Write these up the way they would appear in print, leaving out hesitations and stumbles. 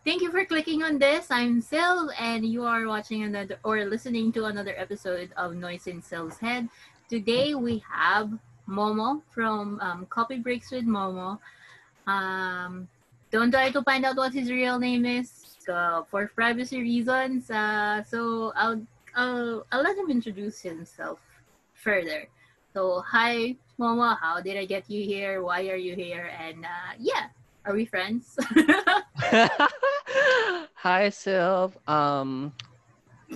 Thank you for clicking on this. I'm Silve, and you are watching another or listening to another episode of Noise in Silve's Head. Today we have Momo from Copy Breaks with Momo. Don't try to find out what his real name is for privacy reasons. So I'll let him introduce himself further. So hi Momo, how did I get you here? Why are you here? And are we friends? Hi, Silve. I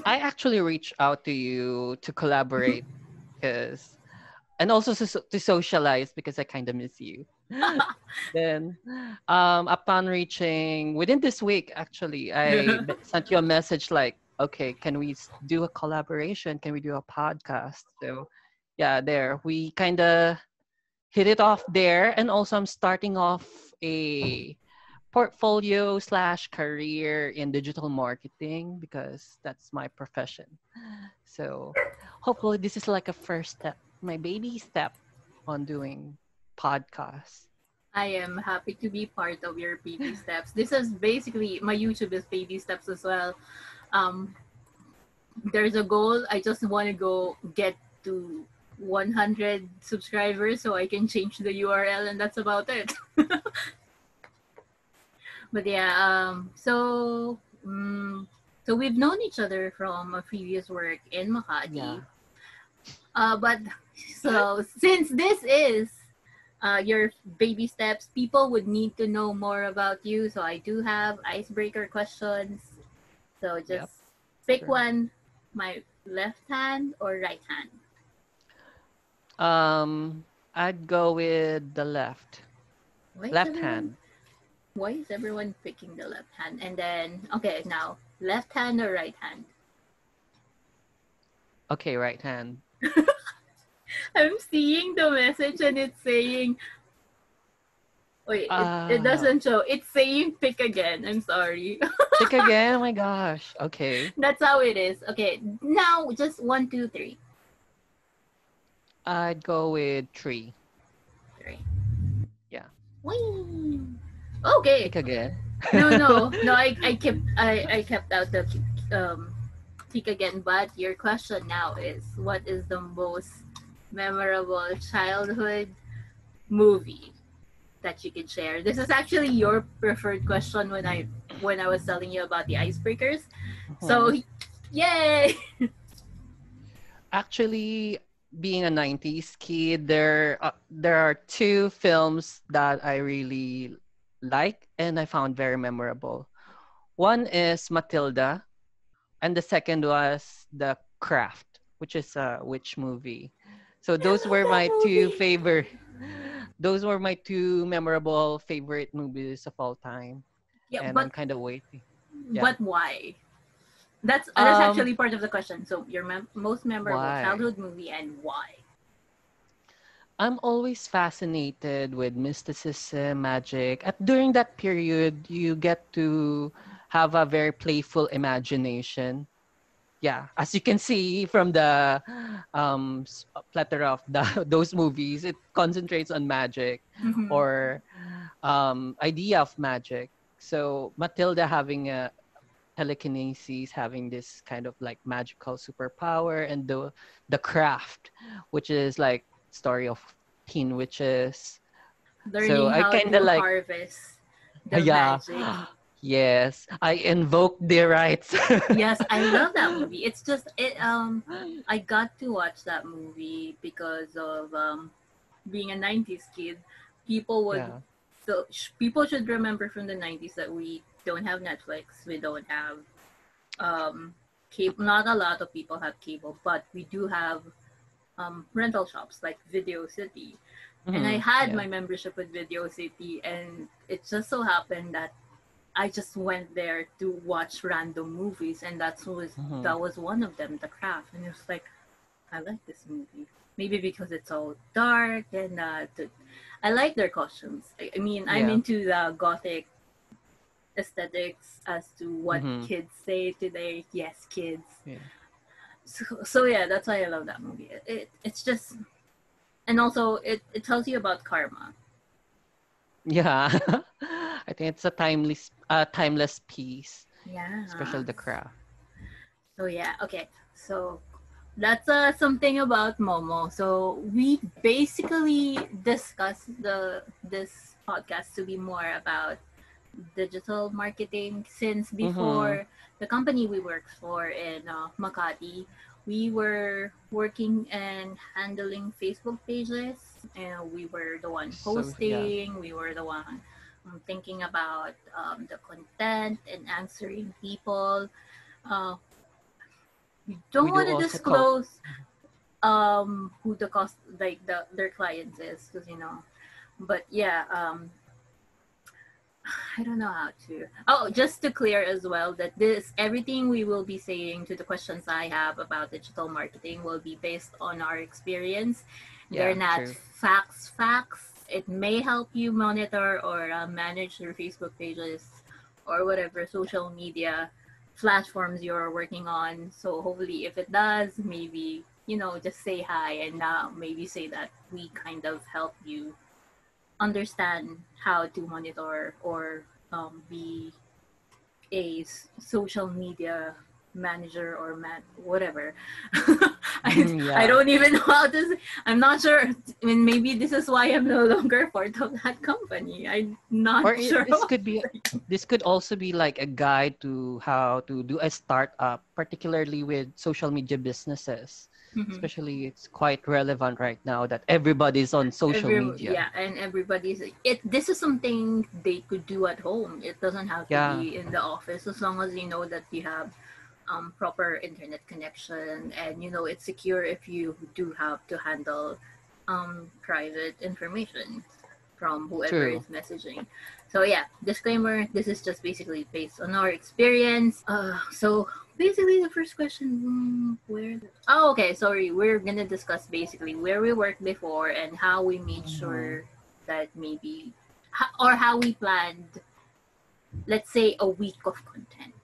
actually reached out to you to collaborate because, and also to socialize because I kind of miss you. Then, upon reaching within this week, actually, sent you a message like, okay, can we do a collaboration? Can we do a podcast? So, yeah, there we kind of hit it off there, and also I'm starting off a portfolio slash career in digital marketing because that's my profession. So hopefully this is like a first step, my baby step on doing podcasts. I am happy to be part of your baby steps. This is basically my YouTube is baby steps as well. Um, there's a goal. I just want to go get to 100 subscribers so I can change the URL, and that's about it. But yeah, so we've known each other from a previous work in Yeah. Makati. But so since this is your baby steps, people would need to know more about you. So I do have icebreaker questions. So Yep. just pick Sure. one, my left hand or right hand. I'd go with the left. Why is Left everyone hand. why is everyone picking the left hand? And then okay, now left hand or right hand? Okay, right hand. I'm seeing the message and it's saying wait, it Uh doesn't show. It's saying pick again. I'm sorry. Pick again. Oh my gosh. Okay. That's how it is. Okay, now just one, two, three. I'd go with three. Three. Yeah. Whee! Okay. Pick again. No. I kept out the pick again. But your question now is, what is the most memorable childhood movie that you could share? This is actually your preferred question when I was telling you about the icebreakers. So, Mhm. yay! Actually, being a 90s kid, there are two films that I really like and I found very memorable. One is Matilda, and the second was The Craft, which is a witch movie. So I those love were that my two movie. favorite those were my two memorable favorite movies of all time. Yeah, And I'm but kind of waiting. Yeah. but why? That's Um, actually part of the question. So your most memorable why? childhood movie and why? I'm always fascinated with mysticism, magic. During that period, you get to have a very playful imagination. Yeah, as you can see from the plethora of those movies, it concentrates on magic Mm-hmm. or idea of magic. So Matilda having a telekinesis, having this kind of like magical superpower, and the craft, which is like story of teen witches. So Learning I how kind of to like, harvest the yeah, magic. yes, I invoke the rights. Yes, I love that movie. It's just it I got to watch that movie because of being a 90s kid. People would Yeah. people should remember from the 90s that we don't have Netflix, we don't have cable. Not a lot of people have cable, but we do have rental shops like Video City. And I Hmm. had Yeah. my membership with Video City, and it just so happened that I just went there to watch random movies, and Hmm. that was one of them, The Craft. And it was like, I like this movie. Maybe because it's all dark and I like their costumes. I mean, I'm Yeah. into the gothic aesthetics as to what Hmm. kids say today. Yes, kids. Yeah. So yeah, that's why I love that movie. It's just And also it tells you about karma. Yeah. I think it's a timeless piece, Yeah. especially the craft. So yeah, okay. So that's something about Momo. So we basically discussed this podcast to be more about digital marketing, since Mm-hmm. before the company we worked for in Makati, we were working and handling Facebook pages, and we were the one So yeah, posting, we were the one thinking about the content and answering people. Uh, we don't we do want to also co. disclose who the cost like their clients is, because but yeah, I don't know how to. Oh, just to clear as well that this everything we will be saying to the questions I have about digital marketing will be based on our experience. They're Yeah, not true. facts. It may help you monitor or manage your Facebook pages or whatever social media platforms you're working on. So hopefully, if it does, maybe just say hi and maybe say that we kind of help you understand how to monitor or be a social media manager or whatever. I Yeah. don't even know how to say. I'm not sure. I mean, maybe this is why I'm no longer part of that company. I'm not Or sure. this could also be like a guide to how to do a startup, particularly with social media businesses. Mhm. Especially it's quite relevant right now that everybody's on social media. Yeah, and everybody's this is something they could do at home. It doesn't have to Yeah, be in the office, as long as you know that you have proper internet connection, and it's secure if you do have to handle private information from whoever is true. messaging. So yeah, disclaimer, this is just basically based on our experience. So basically the first question, okay, sorry, we're gonna discuss basically where we worked before and how we made Mhm. sure that maybe or how we planned, let's say, a week of content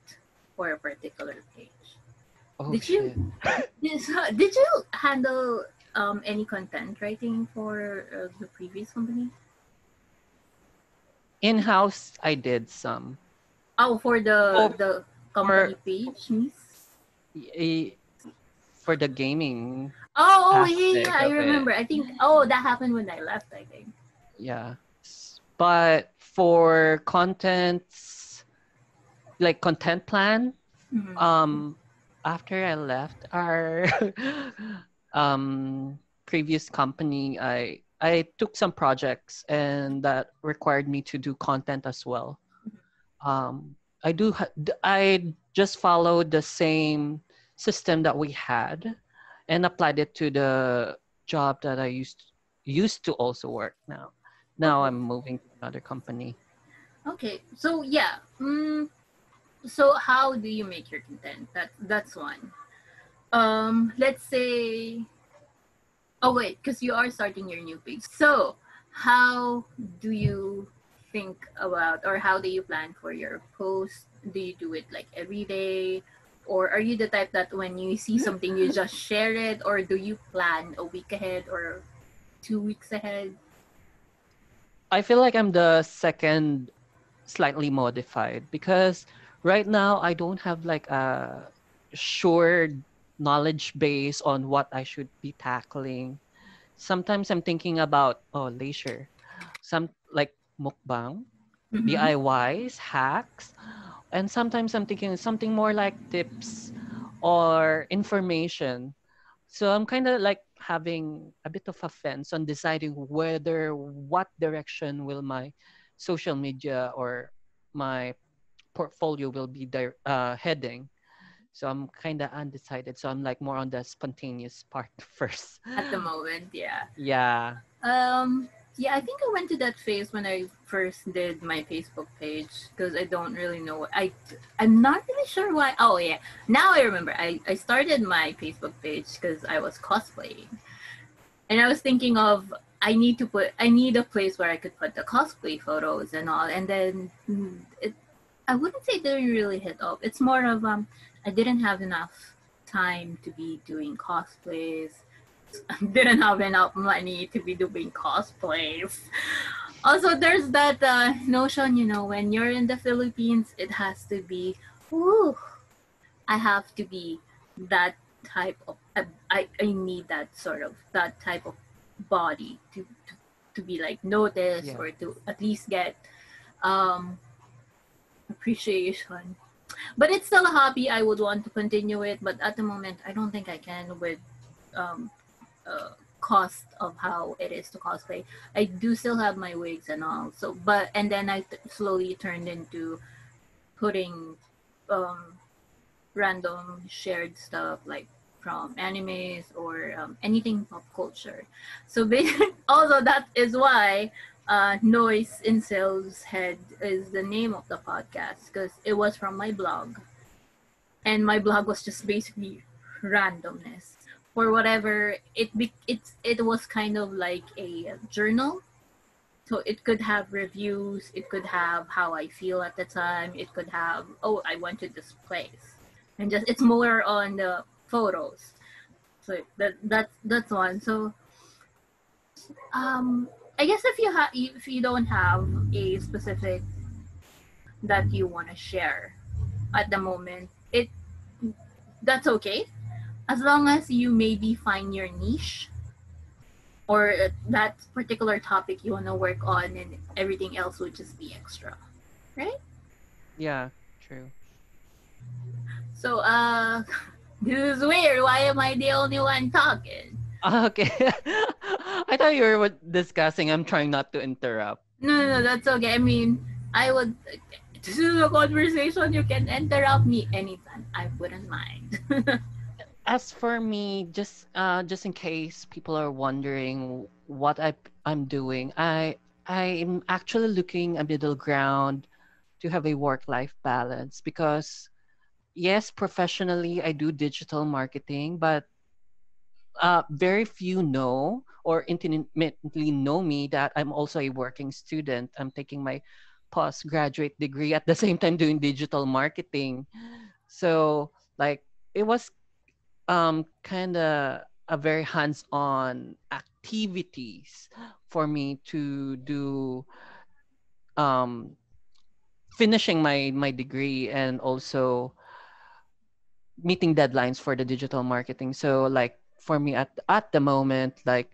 for a particular page. Oh Did you shit. did you handle any content writing for the previous company? In-house, I did some. Oh, for For the company for page, Miss. y- for the gaming Yeah, yeah, aspect I of it. remember. I think that happened when I left, I think. Yeah. But for contents like content plan, Mm-hmm. um after I left our previous company, I took some projects and that required me to do content as well. I just followed the same system that we had and applied it to the job that I used to also work now. Now Okay. I'm moving to another company. Okay. So yeah. So how do you make your content? That's one. Let's say. Oh wait, because you are starting your new page. So how do you think about, or how do you plan for your post? Do you do it like every day? Or are you the type that when you see something you just share it, or do you plan a week ahead or 2 weeks ahead? I feel like I'm the second slightly modified because right now I don't have like a sure knowledge base on what I should be tackling. Sometimes I'm thinking about leisure, some like mukbang, Mm-hmm. DIYs, hacks, and sometimes I'm thinking something more like tips or information. So I'm kind of like having a bit of a fence on deciding whether what direction will my social media or my portfolio will be heading. So I'm kind of undecided. So I'm like more on the spontaneous part first. At the moment, yeah. Yeah. Um, yeah, I think I went to that phase when I first did my Facebook page, because I don't really know. I'm not really sure why. Oh yeah, now I remember. I started my Facebook page because I was cosplaying, and I was thinking of I need a place where I could put the cosplay photos and all, and then I wouldn't say it didn't really hit up. It's more of I didn't have enough time to be doing cosplays. didn't have enough money to be doing cosplays. Also, there's that notion, when you're in the Philippines, it has to be, ooh, I have to be that type of, I need that type of body to be like noticed Yeah. or to at least get um, appreciation. But it's still a hobby. I would want to continue it, but at the moment, I don't think I can with um, cost of how it is to cosplay. I do still have my wigs and all. So, but and then I slowly turned into putting um, random shared stuff like from animes or anything pop culture. So also that is why Noise in Silve's Head is the name of the podcast because it was from my blog. And my blog was just basically randomness for whatever it was kind of like a journal, so it could have reviews, it could have how I feel at the time, it could have, oh, I went to this place, and just it's more on the photos. So that's one. So I guess if you don't have a specific that you want to share at the moment, it that's okay, as long as you maybe find your niche or that particular topic you want to work on, and everything else would just be extra, right? Yeah, true. So this is weird, why am I the only one talking? Okay. I thought you were discussing. I'm trying not to interrupt. No, that's okay. I mean, I would, this is a conversation, you can interrupt me anytime, I wouldn't mind. As for me, just in case people are wondering what I'm doing, I'm actually looking a middle ground to have a work-life balance because yes, professionally I do digital marketing, but very few know or intimately know me that I'm also a working student. I'm taking my postgraduate degree at the same time doing digital marketing. So like it was kind of a very hands-on activities for me to do um finishing my degree and also meeting deadlines for the digital marketing. So like for me at the moment, like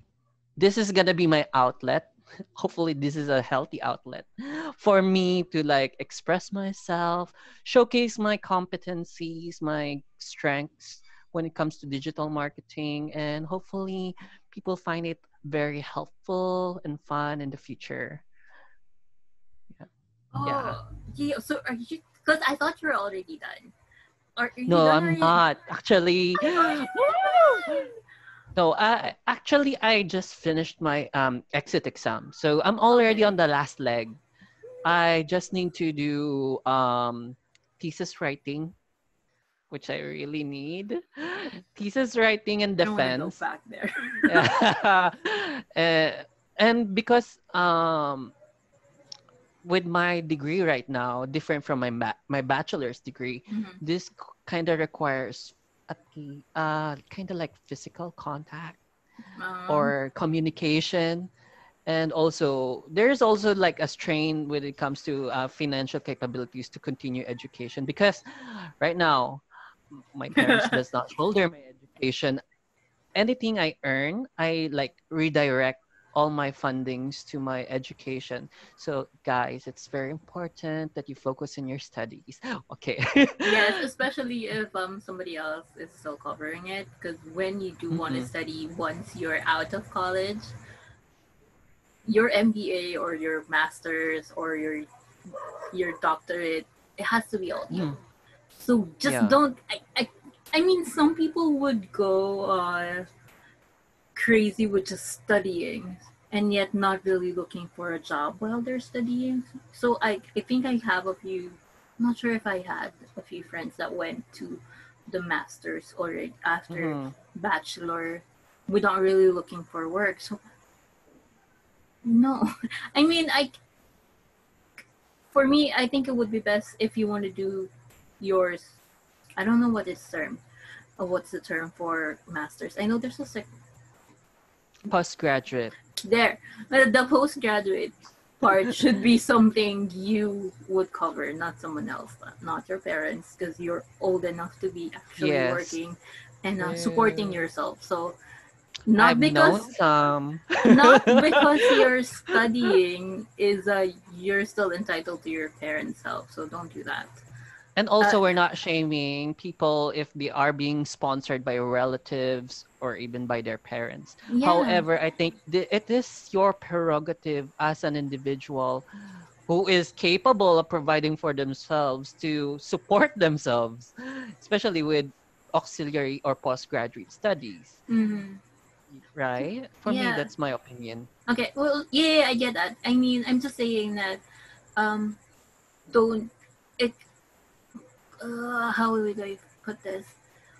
this is gonna be my outlet. Hopefully this is a healthy outlet for me to like express myself, showcase my competencies, my strengths when it comes to digital marketing, and hopefully people find it very helpful and fun in the future. Yeah. Yeah. Oh, yeah, so are you, because I thought you were already done. Are you No, done I'm already? not actually. I thought you were Woo! done. No, I just finished my exit exam. So I'm already Okay. on the last leg. I just need to do thesis writing, which I really need. Thesis writing and I don't want to go defense. back there. Yeah. And because with my degree right now, different from my bachelor's degree, Mhm. this kind of requires kind of like physical contact Um, or communication, and also there's also like a strain when it comes to financial capabilities to continue education because right now my parents does not shoulder my education. Anything I earn, I like redirect all my fundings to my education. So guys, it's very important that you focus on your studies. Okay. yes, especially if somebody else is still covering it. Because when you do want to Mm-mm. study once you're out of college, your MBA or your master's or your doctorate, it has to be all you. Mm. So just Yeah. don't. I mean, some people would go crazy with just studying and yet not really looking for a job while they're studying. So I think I have a few, I'm not sure if I had a few friends that went to the masters already after Mm-hmm. bachelor without really looking for work. So no. I mean, for me, I think it would be best if you want to do yours. I don't know what is term. What's the term for masters? I know there's a Postgraduate. There. The postgraduate part should be something you would cover, not someone else, not your parents, because you're old enough to be actually Yes. working and supporting True. yourself. So not I've known because some. not because you're studying is you're still entitled to your parents' help. So don't do that. And Uh, also, we're not shaming people if they are being sponsored by relatives or even by their parents. yeah. However, I think it is your prerogative as an individual who is capable of providing for themselves to support themselves, especially with auxiliary or postgraduate studies, Hmm. right? For me, Yeah. that's my opinion. Okay. Well, yeah, I get that. I mean, I'm just saying that um, don't it. How would I put this?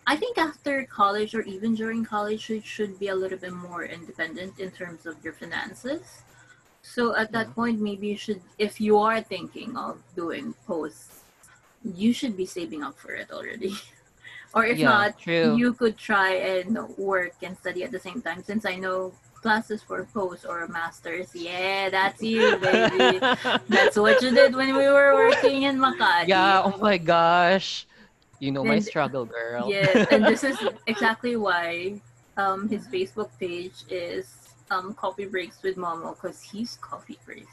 I think after college or even during college, you should be a little bit more independent in terms of your finances. So at Yeah. that point, maybe you should, if you are thinking of doing posts, you should be saving up for it already. Or if Yeah, not, true. you could try and work and study at the same time. Since I know classes for post or masters, yeah, that's you, baby. That's what you did when we were working in Makati. Yeah, oh my gosh. You know my And struggle, girl. yes, and this is exactly why his Facebook page is coffee breaks with Momo because he's coffee crazy.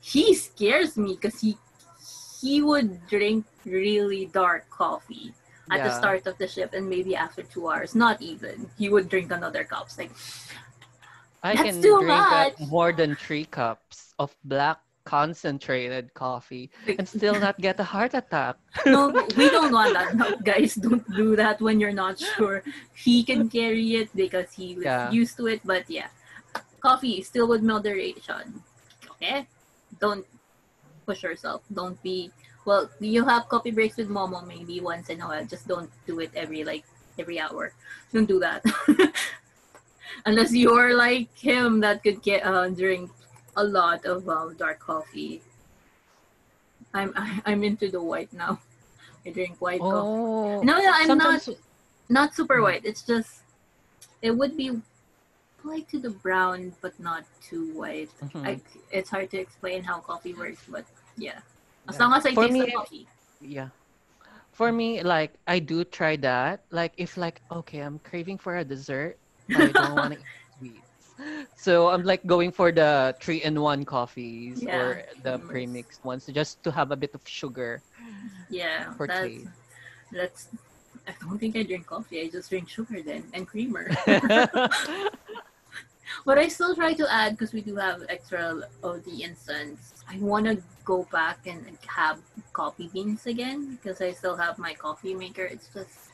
He scares me because he would drink really dark coffee at the Yeah. start of the shift and maybe after 2 hours, not even. He would drink another cup. It's like I that's can too drink much. more than 3 cups of black concentrated coffee Like, and still not get a heart attack. no, we don't want that. No, guys, don't do that when you're not sure. He can carry it because he was Yeah. used to it. But yeah, coffee still with moderation. Okay, don't push yourself. Don't be well. You have coffee breaks with Momo maybe once in a while. Just don't do it every hour. Don't do that unless you're like him that could get drink a lot of dark coffee. I'm into the white now. I drink white coffee. Oh, No, I'm sometimes. not super Mhm, white. It's just it would be like to the brown, but not too white. mhm. I it's hard to explain how coffee works, but yeah. As Yeah. long as I For taste the me, coffee. yeah. For me, like I do try that. Like if like okay, I'm craving for a dessert, but I don't want to eat sweets. So I'm like going for the 3-in-1 coffees Yeah. or the premixed ones just to have a bit of sugar Yeah. for taste. That's I don't think I drink coffee. I just drink sugar then and creamer. But I still try to add because we do have extra of the instants. I want to go back and have coffee beans again because I still have my coffee maker. It's just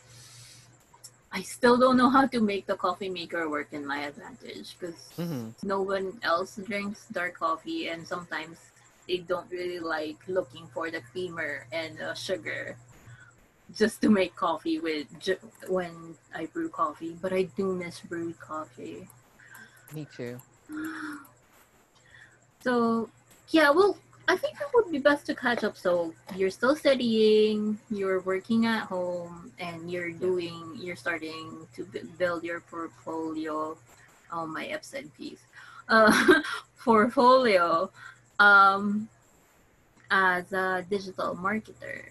I still don't know how to make the coffee maker work in my advantage because Hmm. no one else drinks dark coffee and sometimes they don't really like looking for the creamer and sugar just to make coffee when I brew coffee. But I do miss brewed coffee. Me too. So yeah, well, I think it would be best to catch up. So you're still studying, you're working at home, and Yeah. you're starting to build your portfolio. Oh, my absent piece. Portfolio, um, as a digital marketer.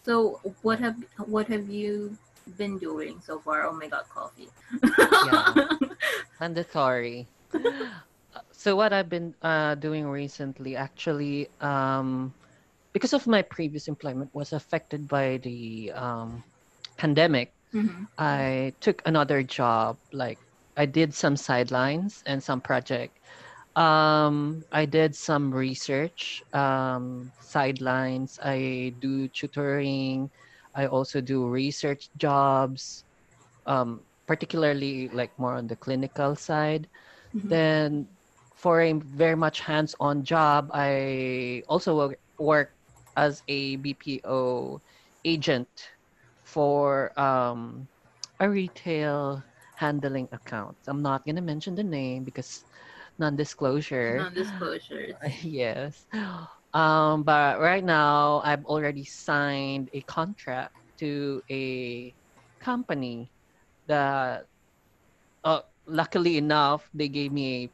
So what have you been doing so far? Oh my god, coffee. Yeah. Mandatory. So what I've been doing recently, actually, because of my previous employment was affected by the pandemic, Mm-hmm. I took another job. Like I did some sidelines and some project. I did some research, sidelines. I do tutoring. I also do research jobs, particularly like more on the clinical side. Mm-hmm. Then for a very much hands-on job, I also work as a BPO agent for a retail handling account. I'm not gonna mention the name because non-disclosure. Non-disclosures. Yes. But right now I've already signed a contract to a company that luckily enough, they gave me a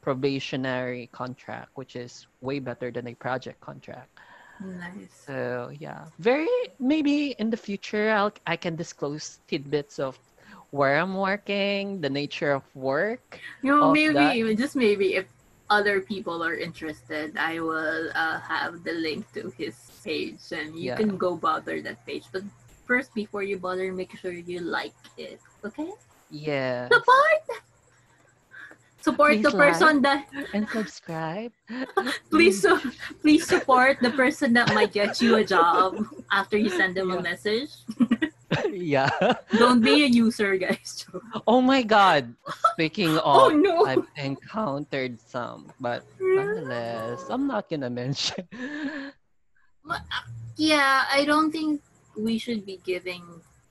probationary contract, which is way better than a project contract. Nice. So yeah, very maybe in the future I can disclose tidbits of where I'm working, the nature of work, You know, all of that. maybe just maybe if other people are interested, I will have the link to his page, and you Yeah. can go bother that page. But first, before you bother, make sure you like it. Okay? Yes. Support, support the Please like person that and subscribe. please please support the person that might get you a job after you send them a Yeah. message. Yeah. Don't be a user, guys. Oh my God. Speaking Oh of, no. I've encountered some, but nonetheless, I'm not gonna mention. Yeah, I don't think we should be giving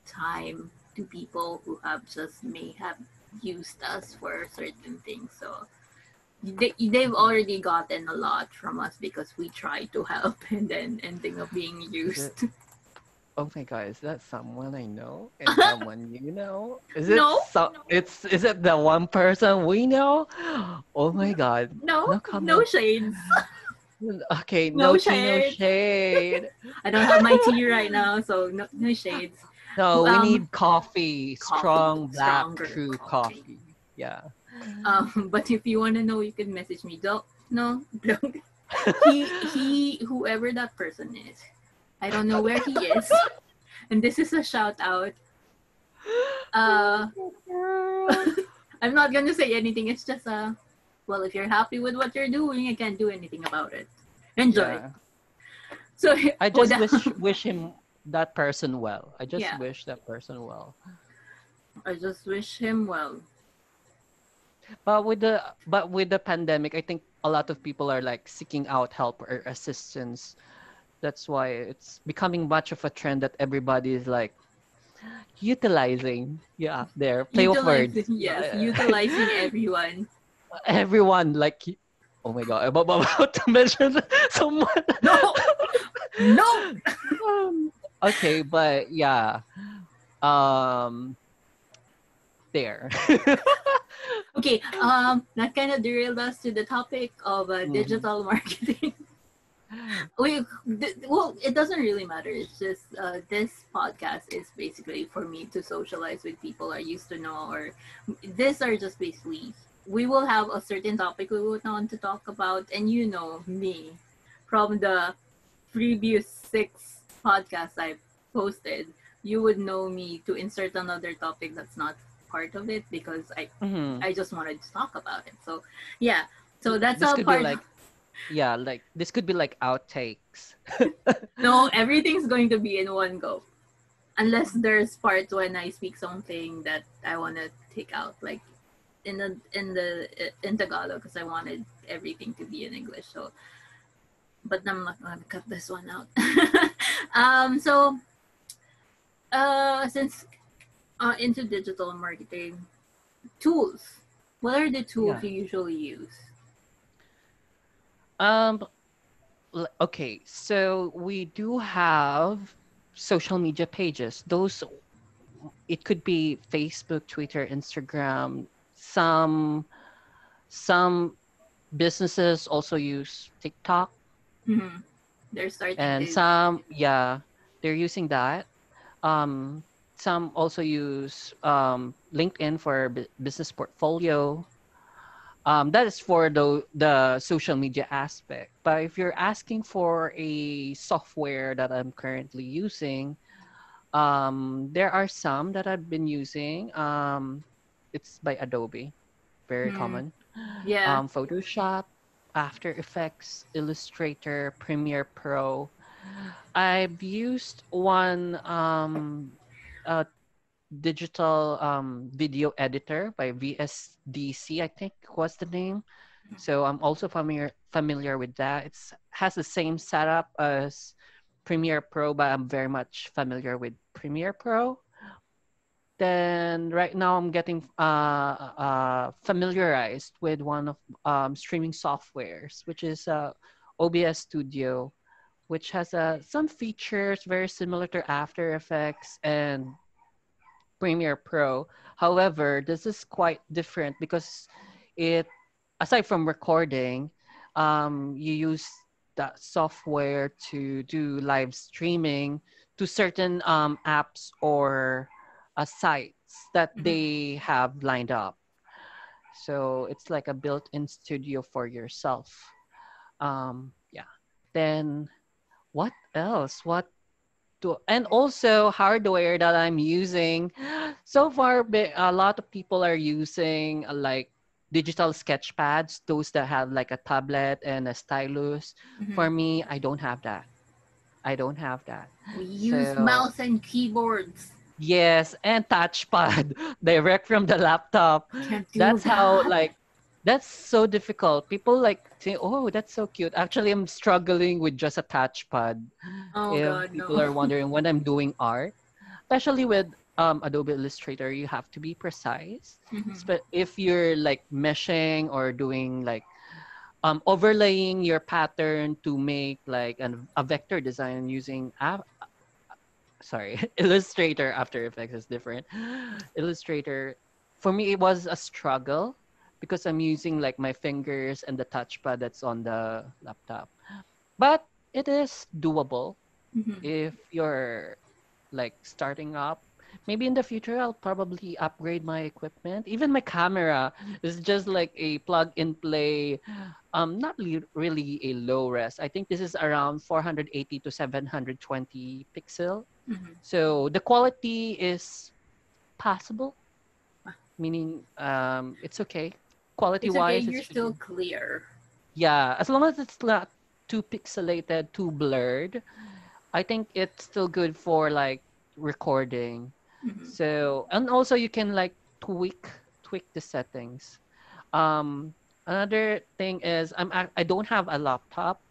time to people who have just may have used us for certain things. So they've Mhm. already gotten a lot from us because we try to help and then ending up being Is it? used. Oh my God, is that someone I know and someone you know? Is it No, so? It's is it the one person we know? Oh my God, no, no no comment. shades, Okay, no no tea, no shades. shade. I don't have my tea right now, so no, no shades. No, we need coffee, Coffee, strong black stronger true coffee. coffee. Yeah. But if you want to know, you can message me. Don't, no, don't. Whoever that person is, I don't know where he is, and this is a shout out. Uh, Girl. I'm not gonna say anything. It's just well, if you're happy with what you're doing, I can't do anything about it. Enjoy. Yeah. So, I oh, just wish him that person well. I just yeah, wish that person well. I just wish him well. But with the pandemic, I think a lot of people are like seeking out help or assistance. That's why it's becoming much of a trend that everybody is like utilizing. Yeah, there play of Utilizing, words. yes, utilizing everyone. Everyone like, oh my god, I'm about to mention someone. No, no. Um, okay, but yeah, um, there. Okay, that kind of derailed us to the topic of Mhm. digital marketing. Well, it doesn't really matter. It's just this podcast is basically for me to socialize with people I used to know, or these are just basically we will have a certain topic we would want to talk about, and you know me from the previous 6 podcasts I posted, you would know me to insert another topic that's not part of it because Mhm. I just wanted to talk about it. So yeah, so that's This a could be part. like, yeah, like this could be like outtakes. No, everything's going to be in one go. Unless there's parts when I speak something that I want to take out, like in Tagalog, because I wanted everything to be in English. So, but I'm not gonna cut this one out. So since into digital marketing tools, what are the tools Yeah. you usually use? Um, okay, so we do have social media pages. Those it could be Facebook, Twitter, Instagram. Some businesses also use TikTok, Mm-hmm. They're starting and to. some, yeah, they're using that. Um, some also use LinkedIn for business portfolio. That is for the social media aspect. But if you're asking for a software that I'm currently using, there are some that I've been using. It's by Adobe, very Hmm. common. Yeah. Photoshop, After Effects, Illustrator, Premiere Pro. I've used one uh, digital video editor by VSDC, I think was the name. So I'm also familiar with that. It's has the same setup as Premiere Pro, but I'm very much familiar with Premiere Pro. Then right now I'm getting familiarized with one of streaming softwares, which is OBS Studio, which has some features very similar to After Effects, and Premiere Pro. However, this is quite different because it, aside from recording, you use that software to do live streaming to certain apps or sites that Mhm. they have lined up. So it's like a built-in studio for yourself. Yeah. Then what else? What and also hardware that I'm using. So far, a lot of people are using like digital sketch pads, those that have like a tablet and a stylus. Mhm. For me, I don't have that. I don't have that. We use So mouse and keyboards. yes, and touchpad direct from the laptop. Can't do That's how that. like that's so difficult. People like say, "Oh, that's so cute." Actually, I'm struggling with just a touchpad. Oh If god, people no. are wondering when I'm doing art, especially with Adobe Illustrator, you have to be precise. Mhm. If you're like meshing or doing like overlaying your pattern to make like a vector design using sorry, Illustrator. After Effects is different. Illustrator, for me, it was a struggle because I'm using like my fingers and the touchpad that's on the laptop. But it is doable Mhm. if you're like starting up. Maybe in the future, I'll probably upgrade my equipment. Even my camera is just like a plug and play, not really a low res. I think this is around 480 to 720 pixel. Mhm. So the quality is passable, meaning it's okay. Quality It's okay. wise, it You're should still be. clear. Yeah, as long as it's not too pixelated, too blurred, I think it's still good for like recording. Mhm. So, and also you can like tweak the settings. Um, Another thing is I don't have a laptop,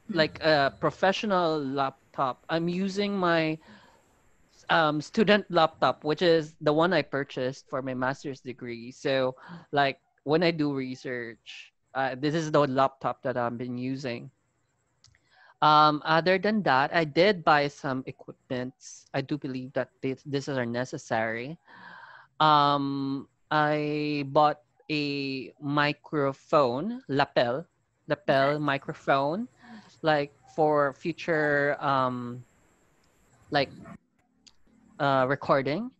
Mhm. like a professional laptop. I'm using my student laptop, which is the one I purchased for my master's degree. So, like when I do research, this is the laptop that I've been using. Other than that, I did buy some equipments. I do believe that this are necessary. I bought a microphone, lapel Okay. microphone, like for future like recording.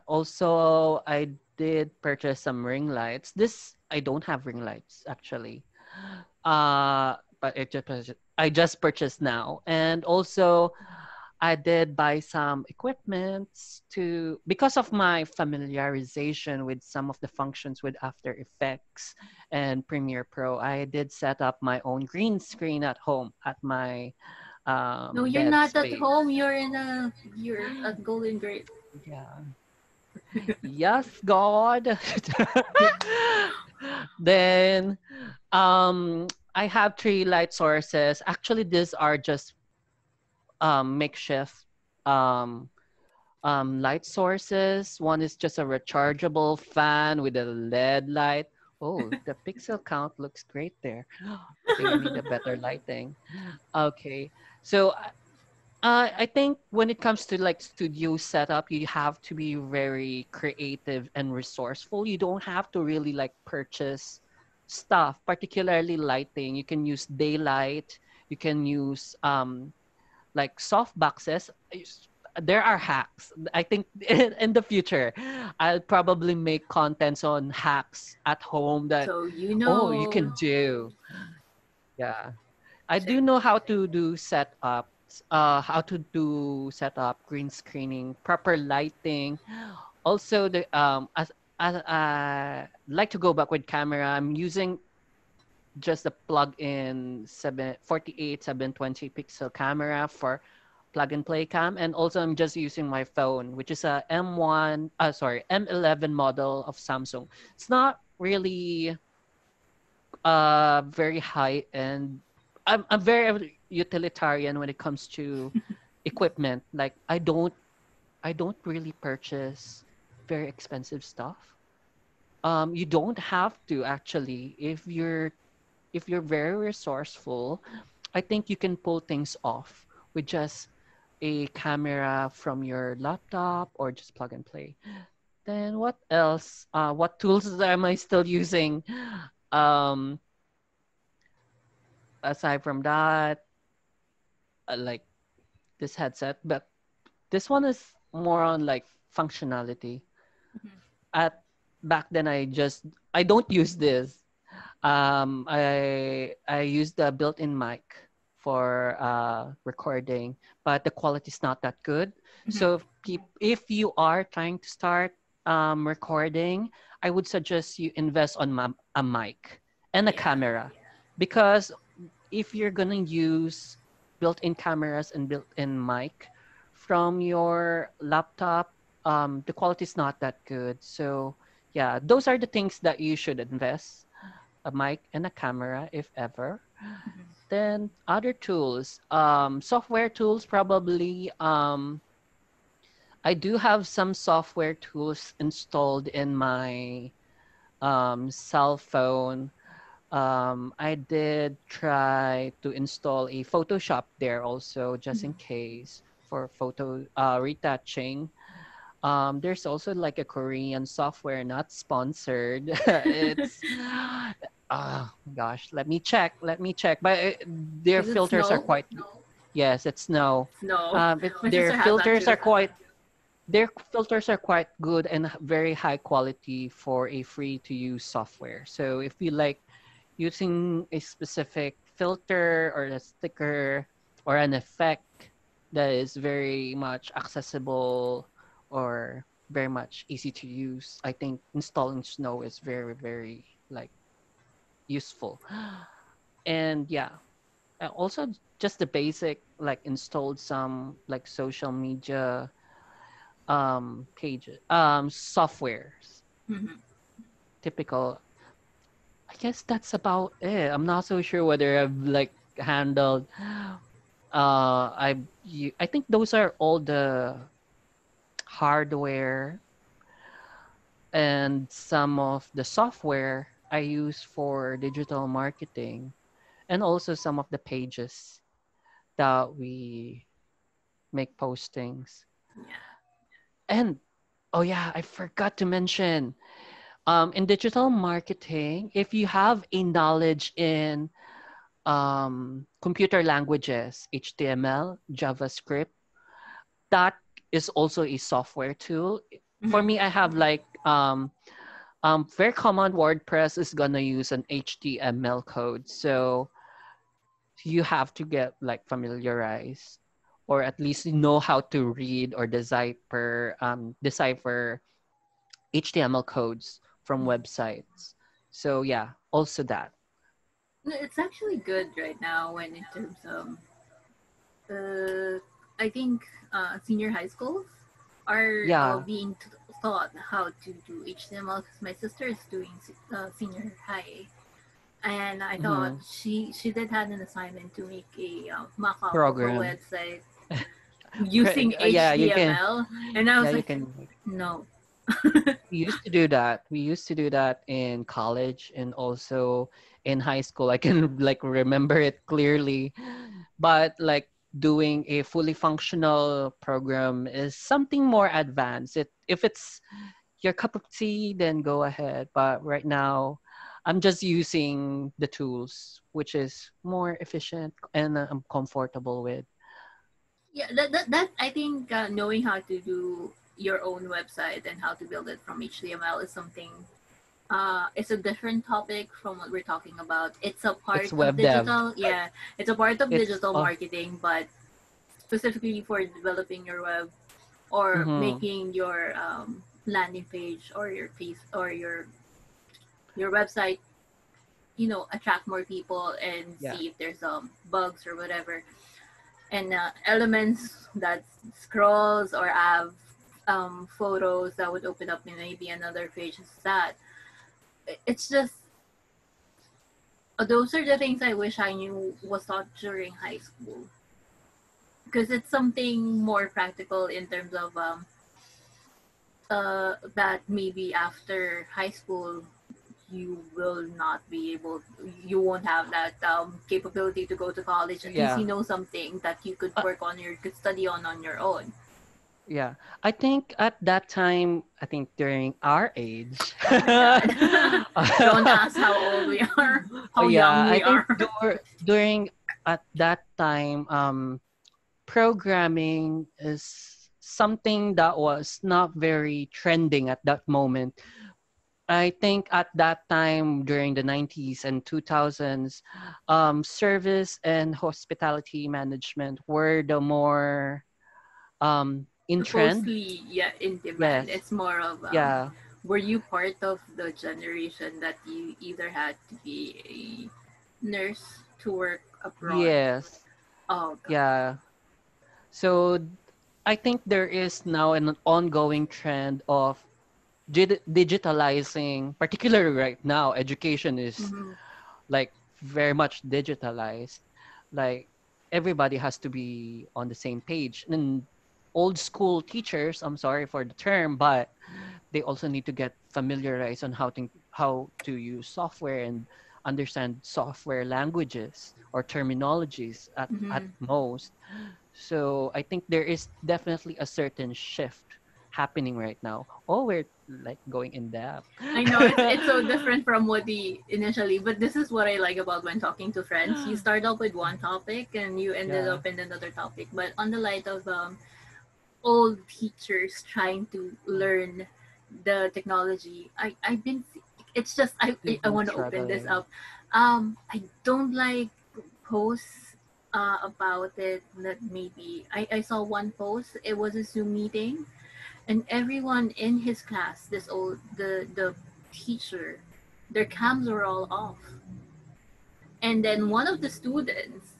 Also, I did purchase some ring lights. This I don't have ring lights actually. But I just purchased now, and also I did buy some equipments to because of my familiarization with some of the functions with After Effects and Premiere Pro. I did set up my own green screen at home at my No, you're bed not at space. home. You're at Golden Gate. Yeah. Yes, God. Then I have three light sources. Actually, these are just makeshift um light sources. One is just a rechargeable fan with a LED light. Oh, the pixel count looks great there. I think I need a better lighting. Okay. So I think when it comes to like studio setup, you have to be very creative and resourceful. You don't have to really like purchase stuff, particularly lighting. You can use daylight. You can use like soft boxes. There are hacks. I think in the future, I'll probably make contents on hacks at home that So you oh you know. can do. Yeah. I Check. do know how to do setups, how to do setup, green screening, proper lighting. Also, as like to go back with camera, I'm using just a plug-in 720 pixel camera for plug and play cam, and also I'm just using my phone, which is a M11 model of Samsung. It's not really very high end. I'm very utilitarian when it comes to equipment. Like I don't really purchase very expensive stuff. You don't have to actually if you're very resourceful. I think you can pull things off with just a camera from your laptop or just plug and play. Then what else? What tools am I still using? Um, Aside from that, like this headset, but this one is more on like functionality. Mhm. At back then, I don't use this. I use the built-in mic for recording, but the quality is not that good. Mhm. So if you are trying to start recording, I would suggest you invest on a mic and a Yeah. camera, because if you're gonna use built-in cameras and built-in mic from your laptop, the quality is not that good. So yeah, those are the things that you should invest: a mic and a camera, if ever. Mhm. Then other tools, software tools probably. I do have some software tools installed in my cell phone. I did try to install a Photoshop there also, just in Mhm. case for photo retouching. There's also like a Korean software, not sponsored. It's gosh, let me check. Let me check. But their Is it filters are snow? quite yes, it's no. Snow. My Their sister has that filters too. are quite good and very high quality for a free to use software. So if you like using a specific filter or a sticker or an effect that is very much accessible or very much easy to use, I think installing Snow is very, very like useful. And yeah, also just the basic like installed some like social media pages softwares, Mhm. typical. I guess that's about it. I'm not so sure whether I've like handled I think those are all the hardware and some of the software I use for digital marketing, and also some of the pages that we make postings. Yeah. And oh yeah, I forgot to mention, in digital marketing, if you have a knowledge in computer languages, HTML, JavaScript, that is also a software tool. For Mhm. me, I have like very common WordPress is gonna use an HTML code, so you have to get like familiarized or at least know how to read or decipher HTML codes from Mhm. websites. So yeah, also that. No, it's actually good right now when in terms of uh, I think senior high schools are Yeah. being taught how to do HTML because my sister is doing senior high, and I thought Hmm. she did have an assignment to make a mock-up of a Program. website using Yeah, you can. HTML, and I Yeah, was you like, can. no. We used to do that. We used to do that in college and also in high school. I can like remember it clearly. But like doing a fully functional program is something more advanced. If it's your cup of tea, then go ahead. But right now, I'm just using the tools, which is more efficient and I'm comfortable with. Yeah, that I think knowing how to do your own website and how to build it from HTML is something. It's a different topic from what we're talking about. It's a It's part of web dev. digital, yeah. It's a part of It's digital marketing, but specifically for developing your web or mhm. making your landing page or your piece or your website, attract more people and Yeah. see if there's bugs or whatever, and elements that scrolls or have photos that would open up in maybe another page. Is that it's just those are the things I wish I knew was taught during high school because it's something more practical in terms of that maybe after high school you will not be able, you won't have that capability to go to college. At least Yeah. you know something that you could Uh, work on, you could study on your own. yeah. I think at that time, I think during our age. Oh my god. Don't ask how old we are, how young Yeah, I we think are. during at that time, programming is something that was not very trending at that moment. I think at that time during the 90s and 2000s, service and hospitality management were the more in trend. Supposedly, yeah, in demand. Yes. It's more of Yeah. were you part of the generation that you either had to be a nurse to work abroad? Yes. Oh god. Yeah. So I think there is now an ongoing trend of digitalizing, particularly right now, education is Mm-hmm. like very much digitalized. Like everybody has to be on the same page. And old school teachers, I'm sorry for the term, but they also need to get familiarized on how to use software and understand software languages or terminologies at Mm-hmm. most. So I think there is definitely a certain shift happening right now. Oh, we're like going in depth. I know it's so different from what the initially, but this is what I like about when talking to friends. You start off with one topic and you ended Yeah. up in another topic. But on the light of old teachers trying to learn the technology, I've been. It's just You've I been want to open this struggling. up. I don't like posts about it. That maybe I saw one post. It was a Zoom meeting and everyone in his class, this old the teacher, their cams were all off, and then one of the students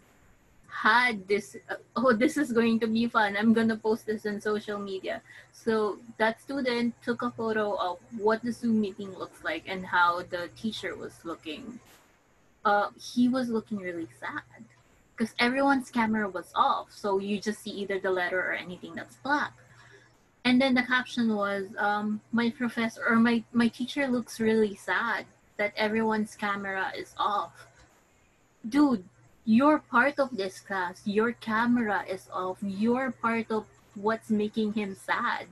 had this oh, this is going to be fun, I'm gonna post this on social media. So that student took a photo of what the Zoom meeting looks like and how the teacher was looking. He was looking really sad because everyone's camera was off, so you just see either the letter or anything that's black. And then the caption was, my professor or my teacher looks really sad that everyone's camera is off. Dude, you're part of this class. Your camera is off. You're part of what's making him sad.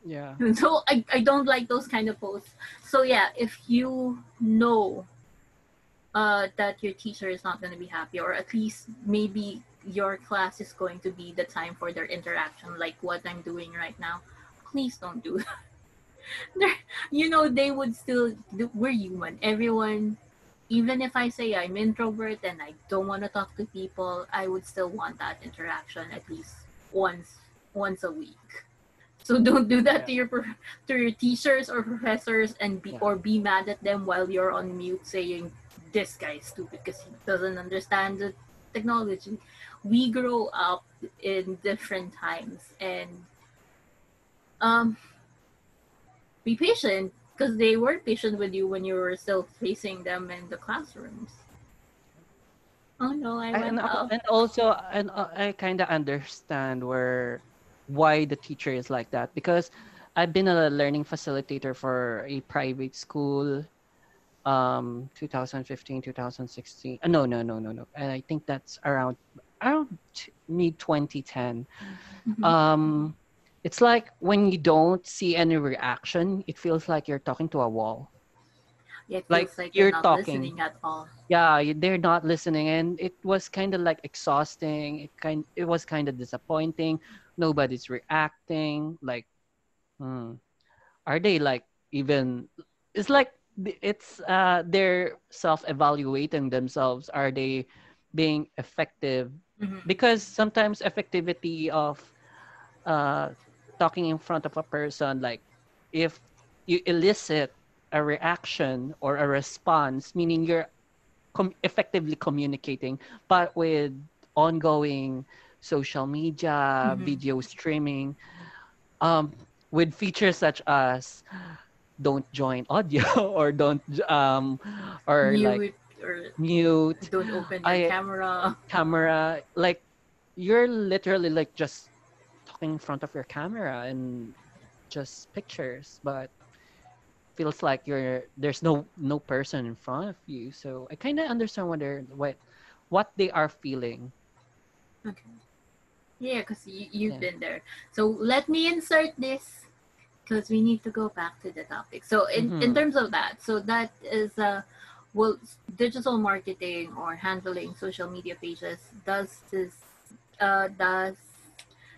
Yeah. So I don't like those kind of posts. So yeah, if you know that your teacher is not going to be happy, or at least maybe your class is going to be the time for their interaction, like what I'm doing right now, please don't do that. You know, they would still, we're human. Everyone, even if I say I'm introvert and I don't want to talk to people, I would still want that interaction at least once once a week. So don't do that Yeah. to your teachers or professors and Yeah. be mad at them while you're on mute saying this guy is stupid because he doesn't understand the technology. We grow up in different times and um be patient because they were patient with you when you were still facing them in the classrooms. Oh no, I And went up. I kind of understand why the teacher is like that because I've been a learning facilitator for a private school 2015 2016. No, and I think that's around mid 2010. Mhm. um it's like when you don't see any reaction, it feels like you're talking to a wall. Yeah, it Like feels like they're you're not talking. listening at all. Yeah, they're not listening, and it was kind of like exhausting. It was kind of disappointing. Nobody's reacting. Like, hmm, are they like even? It's like they're self-evaluating themselves. Are they being effective? Hmm. Because sometimes effectivity of uh talking in front of a person, like if you elicit a reaction or a response, meaning you're effectively communicating, but with ongoing social media, Hmm. video streaming, um, with features such as don't join audio or don't or like Mute or mute don't open your I camera. camera, like you're literally like just talking in front of your camera and just pictures, but feels like there's no person in front of you. So I kind of understand what they are feeling. Okay. Yeah, because you've Yeah. been there. So let me insert this because we need to go back to the topic. So in Mm-hmm. terms of that, so that is well, digital marketing or handling social media pages does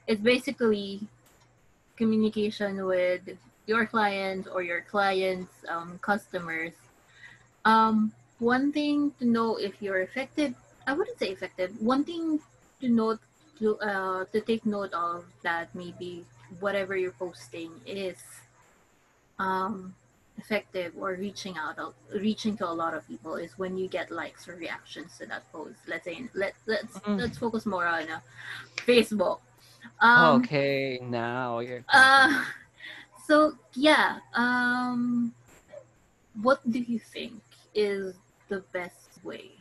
it's basically communication with your clients or your clients customers. One thing to know if you're effective, I wouldn't say effective. One thing to note to take note of that maybe whatever you're posting is um, effective or reaching to a lot of people is when you get likes or reactions to that post. Let's say let's Mm. focus more on Facebook. Um, Okay, now you're talking. uh, so yeah, what do you think is the best way?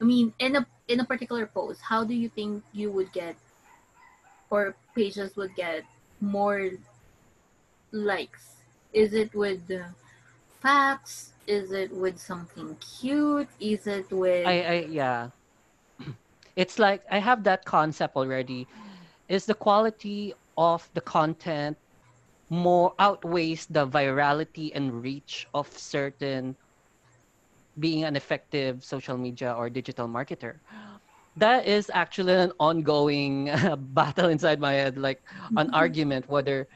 I mean, in a particular post, how do you think you would get or pages would get more likes? Is it with facts? Is it with something cute? Is it with I yeah. It's like I have that concept already. Is the quality of the content more outweighs the virality and reach of certain being an effective social media or digital marketer? That is actually an ongoing battle inside my head, like an argument whether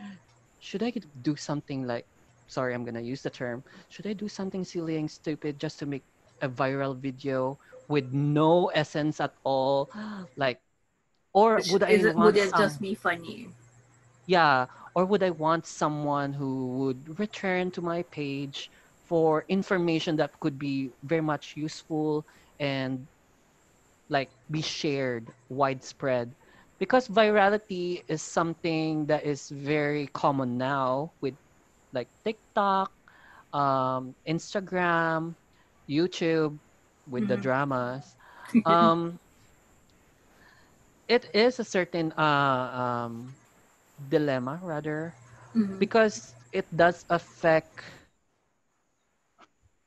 should I do something like, sorry, I'm gonna use the term, should I do something silly and stupid just to make a viral video with no essence at all? Like, or which would is I it? Would want it just be funny? yeah, or would I want someone who would return to my page for information that could be very much useful and like be shared widespread? Because virality is something that is very common now with like TikTok, Instagram, YouTube with the Mm-hmm. dramas. Um, it is a certain dilemma rather Mm-hmm. because it does affect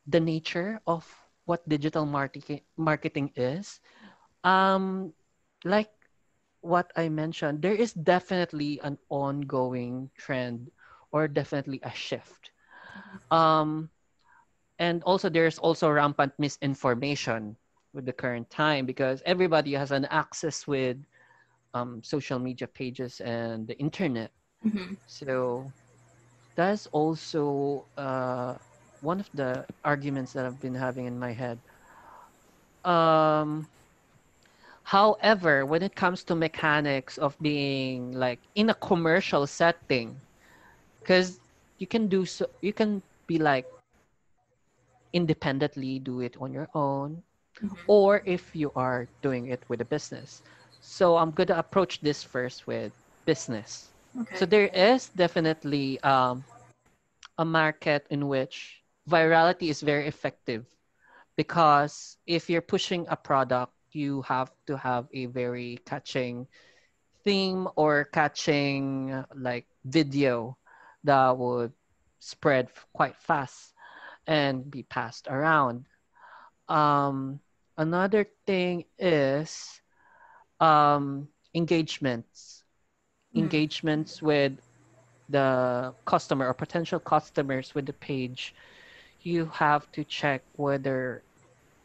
the nature of what digital marketing is. Um, like what I mentioned, there is definitely an ongoing trend or definitely a shift. Um, and also there's also rampant misinformation with the current time because everybody has an access with social media pages and the internet. Mm-hmm. So that's also one of the arguments that I've been having in my head. Um, However, when it comes to mechanics of being like in a commercial setting, because you can be like independently do it on your own, Mm-hmm. or if you are doing it with a business. So I'm gonna approach this first with business. So Okay. there is definitely a market in which virality is very effective because if you're pushing a product, you have to have a very catching theme or catching like video that would spread quite fast and be passed around. Um, Another thing is engagements. Mm-hmm. Engagements with the customer or potential customers with the page. You have to check whether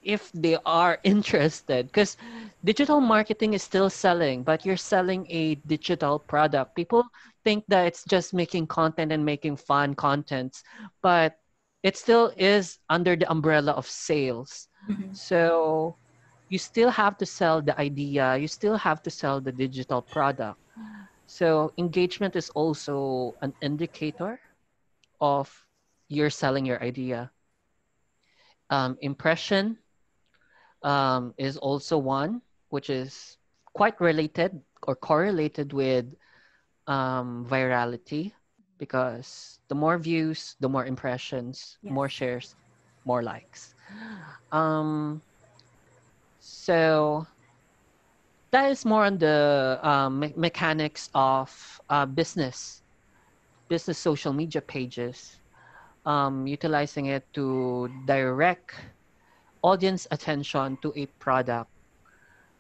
if they are interested because digital marketing is still selling but you're selling a digital product. People think that it's just making content and making fun contents, but it still is under the umbrella of sales. Mm-hmm. So you still have to sell the idea, you still have to sell the digital product. So engagement is also an indicator of you're selling your idea. Impression is also one, which is quite related or correlated with virality because the more views, the more impressions, Yes. more shares, more likes. Um, so that is more on the mechanics of business social media pages. utilizing it to direct audience attention to a product.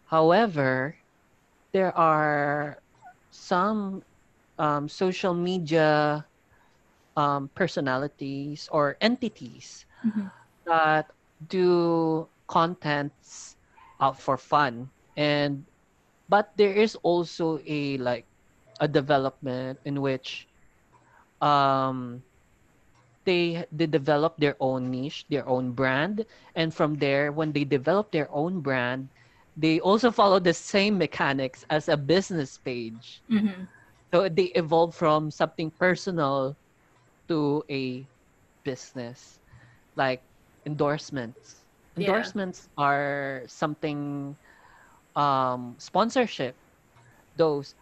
However, there are some social media personalities or entities Mm-hmm. that do contents for fun, and but there is also a like a development in which um they develop their own niche, their own brand, and from there, when they develop their own brand, they also follow the same mechanics as a business page. Mm-hmm. So they evolve from something personal to a business, like endorsements. Yeah. Endorsements are something, sponsorship. Those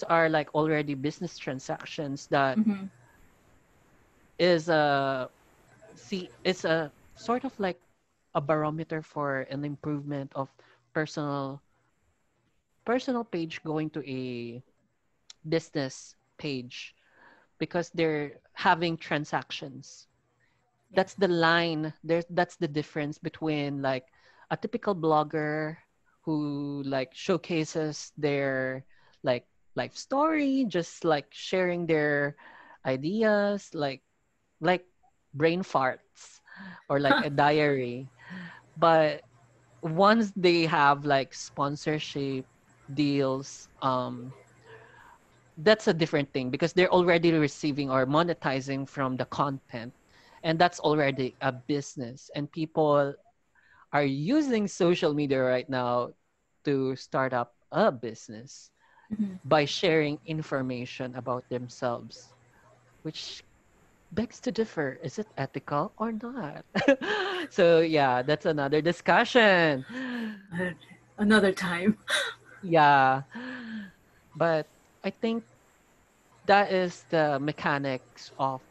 are like already business transactions that Mm-hmm. is a see it's a sort of like a barometer for an improvement of personal personal page going to a business page, because they're having transactions. Yeah. That's the line. That's the difference between like a typical blogger who like showcases their like life story, just like sharing their ideas, like brain farts or like a diary. But once they have like sponsorship deals, that's a different thing because they're already receiving or monetizing from the content, and that's already a business, and people are using social media right now to start up a business Mm-hmm. by sharing information about themselves, which begs to differ, is it ethical or not? So yeah, that's another discussion. Another time. Yeah, but I think that is the mechanics of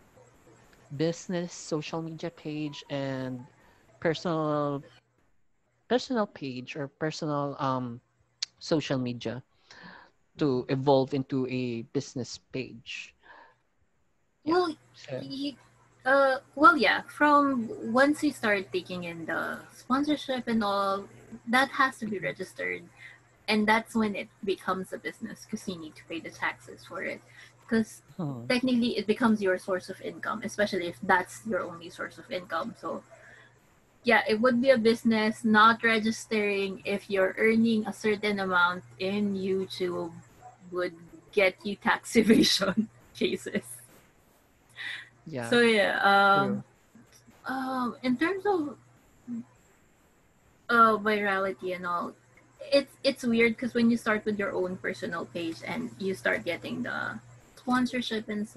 business social media page and personal personal page or personal social media to evolve into a business page. Yeah. Well, So y- well, yeah. From once you start taking in the sponsorship and all, that has to be registered, and that's when it becomes a business because you need to pay the taxes for it. Because hmm, technically, it becomes your source of income, especially if that's your only source of income. So yeah, it would be a business not registering if you're earning a certain amount in YouTube would get you tax evasion cases. yeah, So yeah, true. in terms of virality and all, it's weird because when you start with your own personal page and you start getting the sponsorship and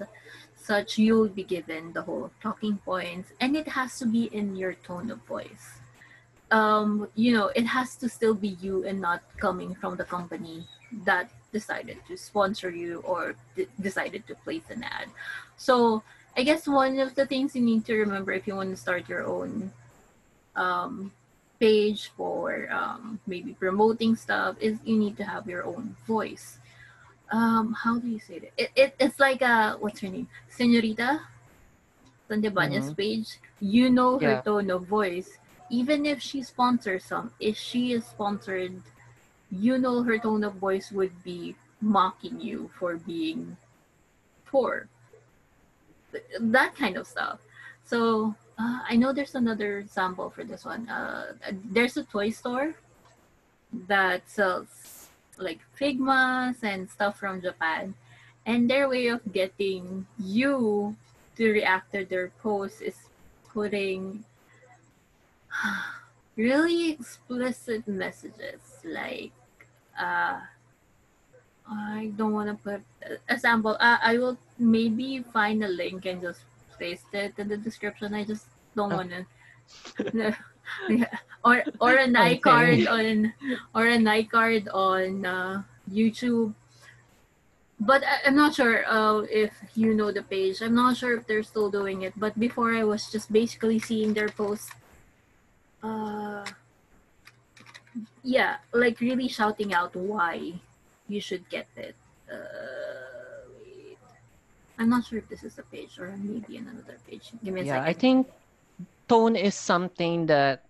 such, you'll be given the whole talking points, and it has to be in your tone of voice. It has to still be you and not coming from the company that decided to sponsor you or decided to place an ad. So I guess one of the things you need to remember if you want to start your own um, page for maybe promoting stuff is you need to have your own voice. How do you say that? It's like what's her name? Senorita Sandebanya's Mm-hmm. page. You know her Yeah, tone of voice. Even if she sponsors if she is sponsored, you know her tone of voice would be mocking you for being poor. That kind of stuff. So I know there's another example for this one. There's a toy store that sells like Figmas and stuff from Japan, and their way of getting you to react to their post is putting really explicit messages like uh I don't want to put a sample. I will maybe find a link and just paste it in the description. I just don't uh, want to. Yeah. Or an okay. iCard on YouTube. But I'm not sure if you know the page. I'm not sure if they're still doing it. But before I was just basically seeing their posts. Uh, yeah, like really shouting out why you should get it. Wait. I'm not sure if this is a page or maybe another page. Give me a Yeah, I second. think tone is something that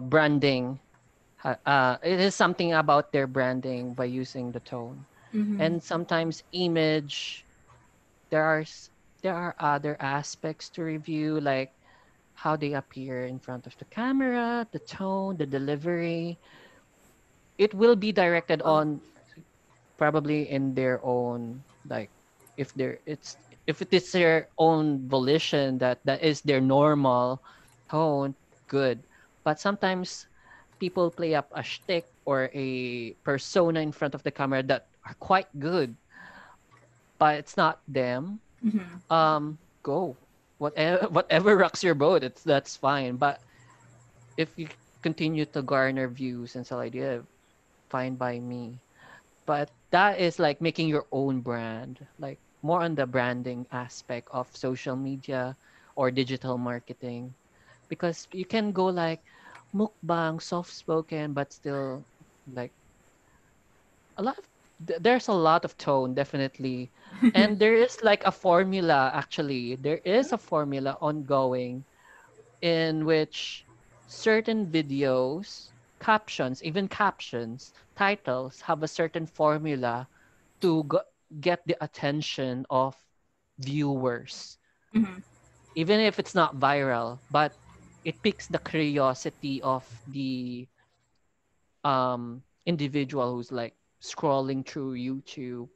branding it is something about their branding by using the tone. Mm-hmm. And sometimes image, there are there are other aspects to review, like how they appear in front of the camera, the tone, the delivery. It will be directed Oh. on probably in their own, like, if they're it's if it is their own volition that that is their normal tone, good. But sometimes people play up a shtick or a persona in front of the camera that are quite good, but it's not them. Mm-hmm. Go whatever whatever rocks your boat, it's that's fine. But if you continue to garner views and sell idea, fine by me. But that is like making your own brand, like more on the branding aspect of social media or digital marketing, because you can go like mukbang, soft spoken, but still like a lot of there's a lot of tone, definitely. And there is like a formula, actually there is a formula ongoing in which certain videos, captions, even captions, titles have a certain formula to get the attention of viewers, Mm-hmm. even if it's not viral, but it piques the curiosity of the individual who's like scrolling through YouTube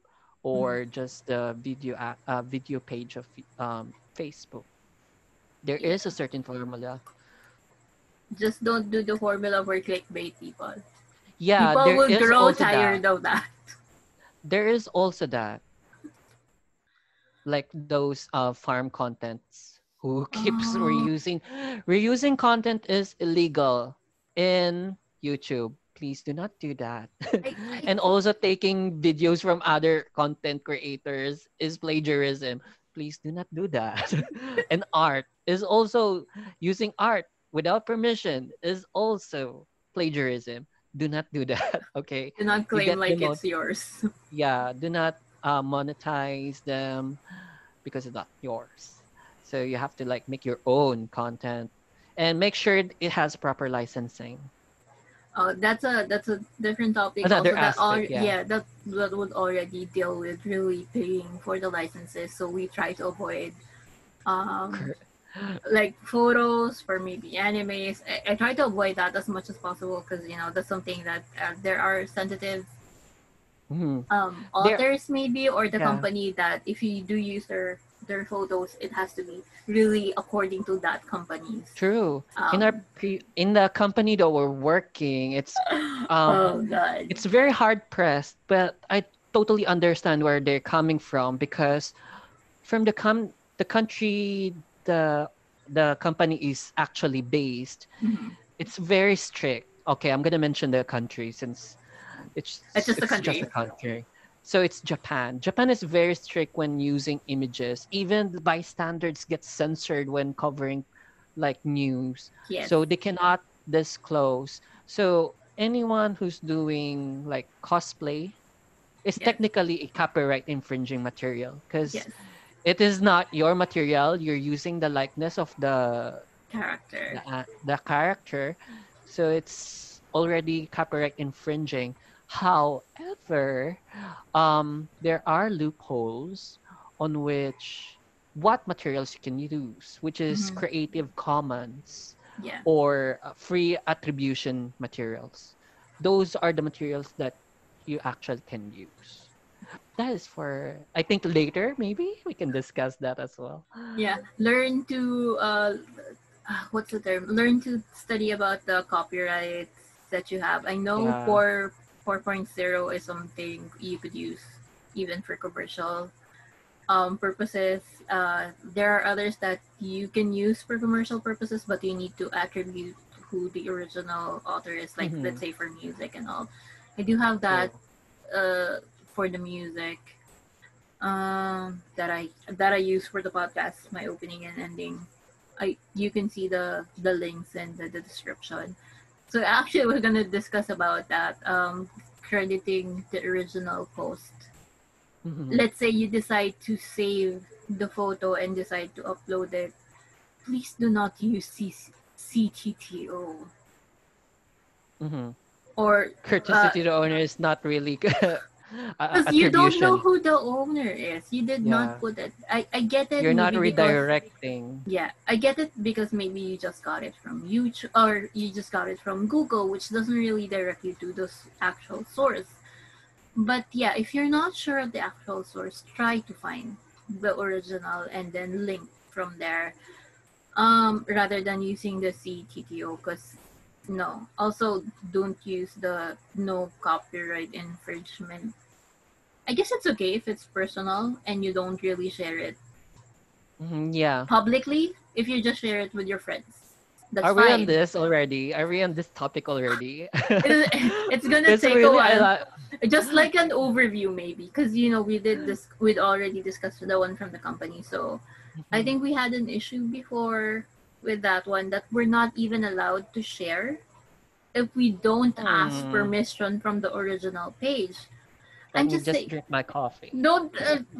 Mm-hmm. or just the video page of Facebook. There Yeah. is a certain formula. Just don't do the formula for clickbait, people. Yeah, People there will is grow also that. tired of that. There is also that, like those farm contents who keeps Oh, reusing content is illegal in YouTube. Please do not do that. I And also taking videos from other content creators is plagiarism. Please do not do that. And art is also using art without permission is also plagiarism. Do not do that. Okay. do not You claim get the like most. it's yours. Yeah, do not monetize them because it's not yours. So you have to like make your own content and make sure it has proper licensing. Oh, that's a different topic. Another Also, that all aspect, yeah. yeah, that would already deal with really paying for the licenses. So we try to avoid um Cor- like photos for maybe animes. I try to avoid that as much as possible because that's something that there are sensitive Mhm. There, authors maybe, or the yeah, company that if you do use their photos, it has to be really according to that company's true. um In the company that we're working, um oh god. it's very hard pressed, but I totally understand where they're coming from, because from the country the company is actually based, Mhm. it's very strict. Okay, I'm gonna mention the country since It's just a it's just a country. country. So it's Japan. Japan is very strict when using images. Even the bystanders get censored when covering like news. Yes. So they cannot disclose. So anyone who's doing like cosplay is Yes. technically a copyright infringing material, because Yes. it is not your material. You're using the likeness of Character. the character, so it's already copyright infringing. However, there are loopholes on which what materials you can use, which is Hmm. Creative Commons Yeah. or free attribution materials. Those are the materials that you actually can use. That is for, I think later maybe we can discuss that as well. Yeah. Learn to what's the term? Learn to study about the copyrights that you have. I know Yeah. 4.0 is something you could use even for commercial purposes. There are others that you can use for commercial purposes, but you need to attribute who the original author is, like Mm-hmm. let's say for music and all. I do have that True. for the music that I use for the podcast, my opening and ending. You can see the links and the description. So actually, we're gonna discuss about that. Crediting the original post. Mm-hmm. let's say you decide to save the photo and decide to upload it, please do not use CTTO Mm-hmm. or Courtesy to the owner is not really because you don't know attribution. who the owner is. You did not Yeah. put it. I get it You're not maybe because redirecting. yeah, I get it because maybe you just got it from YouTube or you just got it from Google, which doesn't really direct you to the actual source. But yeah, if you're not sure of the actual source, try to find the original and then link from there. Rather than using the CTTO, because no. Also, don't use the no copyright infringement. I guess it's okay if it's personal and you don't really share it Mhm, yeah. publicly. If you just share it with your friends, that's Are we on fine. this already? Are we on this topic already? It's gonna It's take a really while. Just like an overview, maybe, because we did this. We'd already discussed the one from the company, so I Mhm. think we had an issue before with that one that we're not even allowed to share if we don't ask Hmm. permission from the original page. Let I'm me just just saying, drink my coffee. don't.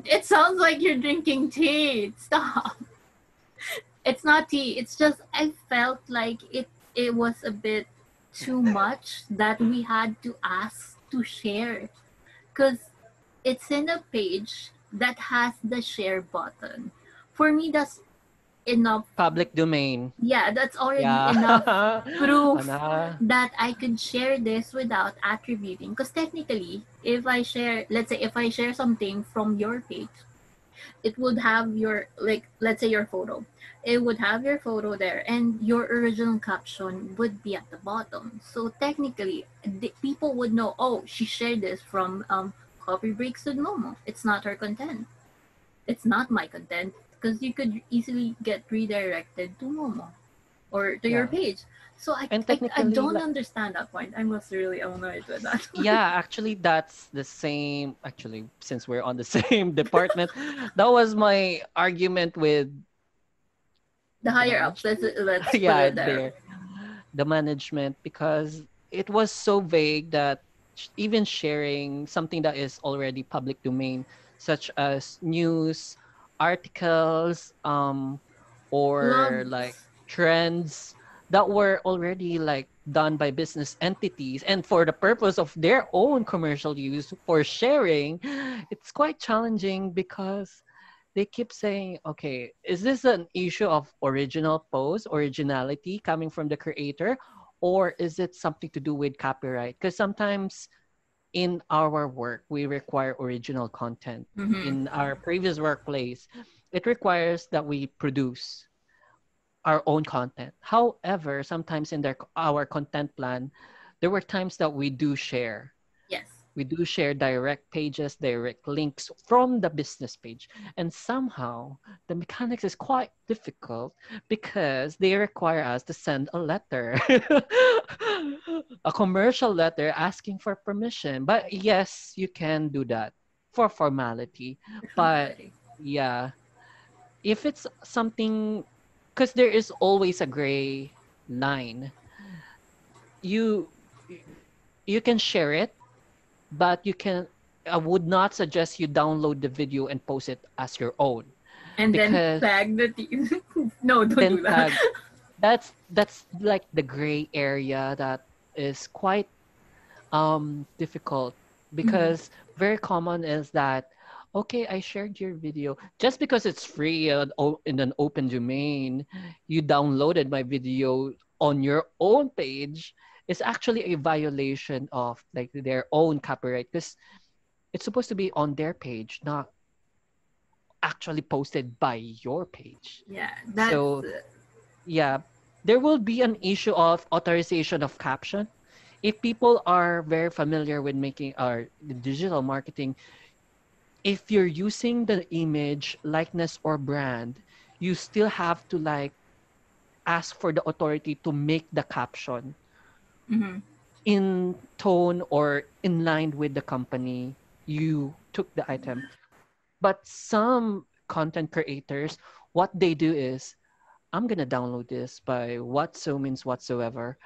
It sounds like you're drinking tea. Stop. It's not tea. It's just I felt like it was a bit too much that we had to ask to share because it's in a page that has the share button. For me, that's enough. Public domain. Yeah, that's already Yeah. enough proof Ana. that I could share this without attributing. Because technically, if I share, let's say, if I share something from your page, it would have your, like, let's say your photo. It would have your photo there, and your original caption would be at the bottom. So technically, the people would know, oh, she shared this from Coffee Breaks with Momo. It's not her content. It's not my content because you could easily get redirected to Momo or to your Yeah. page. So And I technically, don't like, understand that point. I was really annoyed with that one. yeah, actually, that's the same. Actually, since we're on the same department, that was my argument with The the higher ups, management. let's put Yeah, it there. there. The management, because it was so vague that even sharing something that is already public domain, such as news, articles, or like Blogs. trends that were already like done by business entities and for the purpose of their own commercial use for sharing, it's quite challenging because they keep saying, okay, is this an issue of original post, originality coming from the creator, or is it something to do with copyright? Because sometimes in our work, we require original content. Mm-hmm. In our previous workplace, it requires that we produce our own content. However, sometimes in our content plan, there were times that we do share. Yes. We do share direct pages, direct links from the business page. And somehow the mechanics is quite difficult because they require us to send a letter, a commercial letter asking for permission. But yes, you can do that for formality. But Formality. yeah, if it's something, because there is always a gray line, you you can share it, but you can, I would not suggest you download the video and post it as your own, And then because tag the team. No, don't then do that. tag, that's like the gray area that is quite difficult, Mm-hmm. because very common is that, okay, I shared your video just because it's free in an open domain, you downloaded my video on your own page, is actually a violation of like their own copyright, because it's supposed to be on their page, not actually posted by your page. Yeah, that's So yeah, there will be an issue of authorization of caption. If people are very familiar with making our digital marketing, if you're using the image, likeness, or brand, you still have to like ask for the authority to make the caption mm-hmm. in tone or in line with the company you took the item. But some content creators, what they do is, I'm gonna download this by what so means whatsoever.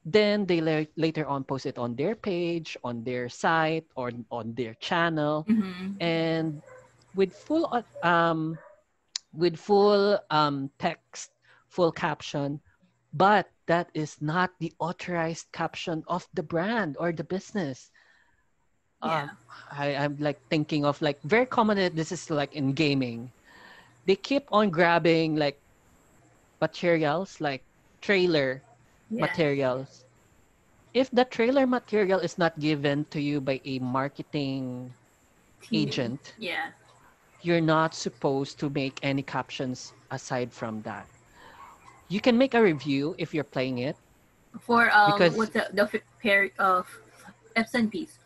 Then they later on post it on their page, on their site, or on their channel, Mm-hmm. and with full text, full caption, but that is not the authorized caption of the brand or the business. Yeah. Um, I'm like thinking of like very common that this is like in gaming. They keep on grabbing like materials like trailer Yes. materials. If the trailer material is not given to you by a marketing Team. agent, Yeah. you're not supposed to make any captions aside from that. You can make a review if you're playing it For because what's the pair of F's and P's?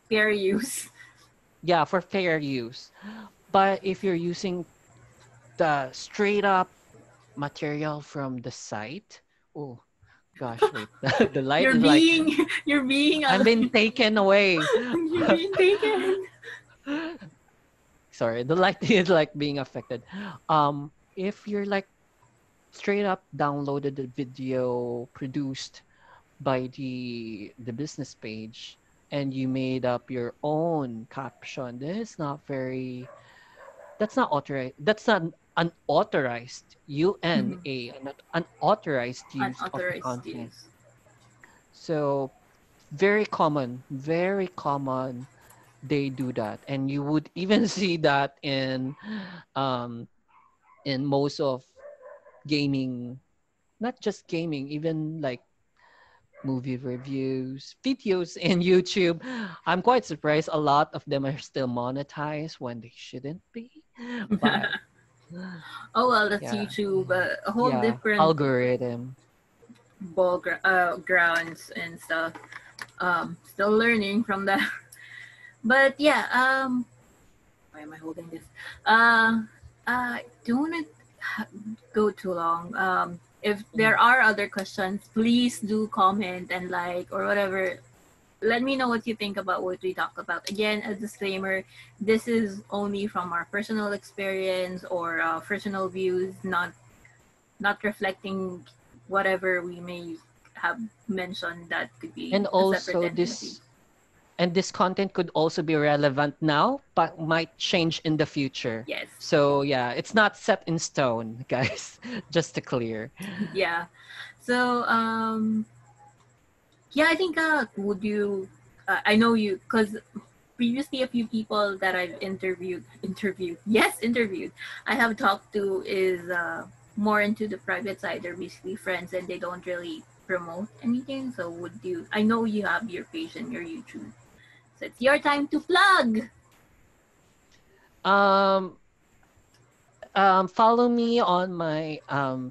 Fair use. yeah, for fair use. But if you're using the straight up material from the site, oh gosh, wait, the light You're is like being you're being I'm being taken away. you're being taken. Sorry, the light is like being affected. If you're like straight up downloaded the video produced by the business page and you made up your own caption, that's not authorized. That's not unauthorized Mhm. not unauthorized use of the Unauthorized content. use. So very common they do that. And you would even see that um in most of gaming, not just gaming, even like movie reviews, videos in YouTube. I'm quite surprised a lot of them are still monetized when they shouldn't be. But Oh well, that's yeah, YouTube. A whole yeah, different algorithm. grounds and stuff. Still learning from that. But yeah, why am I holding this? I don't want to go too long. If there Mhm. are other questions, please do comment and like or whatever. Let me know what you think about what we talk about. Again, a disclaimer: this is only from our personal experience or personal views, not reflecting whatever we may have mentioned that could be And a separate also entity. this content could also be relevant now, but might change in the future. Yes. So yeah, it's not set in stone, guys. Just to clear. Yeah. So yeah, I think would you I know you because previously a few people that I've interviewed I have talked to is more into the private side. They're basically friends and they don't really promote anything. So would you, I know you have your page and your YouTube, so it's your time to plug. Um, Follow me on my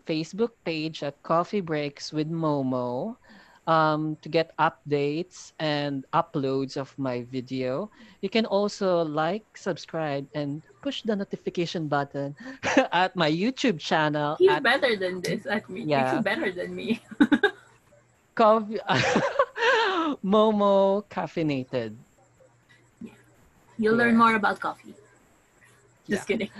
Facebook page at Coffee Breaks with Momo to get updates and uploads of my video. You can also like, subscribe, and push the notification button at my YouTube channel He's at better than this at me. He's yeah, better than me. Coffee Momo Caffeinated. Yeah. You'll learn Yeah, more about coffee. yeah. Just kidding.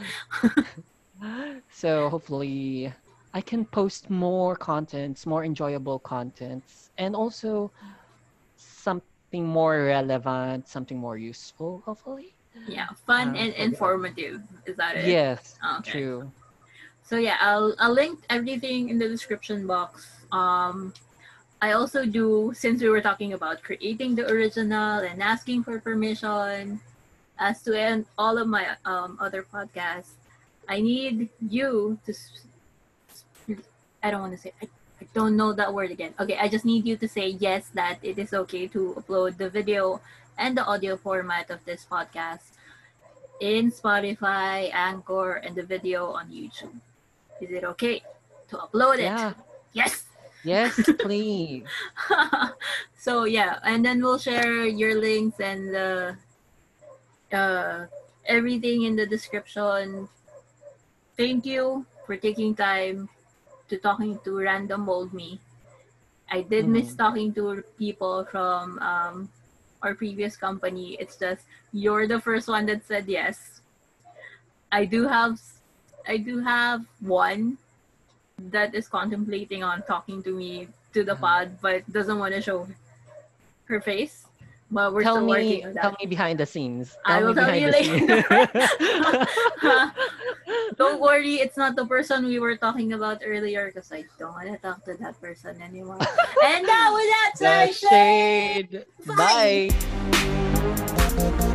So hopefully I can post more contents, more enjoyable contents, and also something more relevant, something more useful, hopefully. Yeah, fun and For the audience. informative. Is that it? Yes, Okay. true. So yeah, I'll link everything in the description box. I also do, since we were talking about creating the original and asking for permission, as to end all of my other podcasts, I need you to. I don't want to say. I don't know that word again. Okay, I just need you to say yes that it is okay to upload the video and the audio format of this podcast in Spotify, Anchor, and the video on YouTube. Is it okay to upload it? Yeah. Yes. Yes, please. So yeah, and then we'll share your links and uh, everything in the description. Thank you for taking time to talking to random old me. I did miss Hmm. talking to people from our previous company. It's just you're the first one that said yes. I do have I do have one that is contemplating on talking to me to the pod, but doesn't want to show her face. But we're Tell still working me, on tell that. me behind the scenes. I Tell me will tell behind you the scenes. later. Don't worry, it's not the person we were talking about earlier because I don't want to talk to that person anymore. And now with that, The say shade. bye. Bye.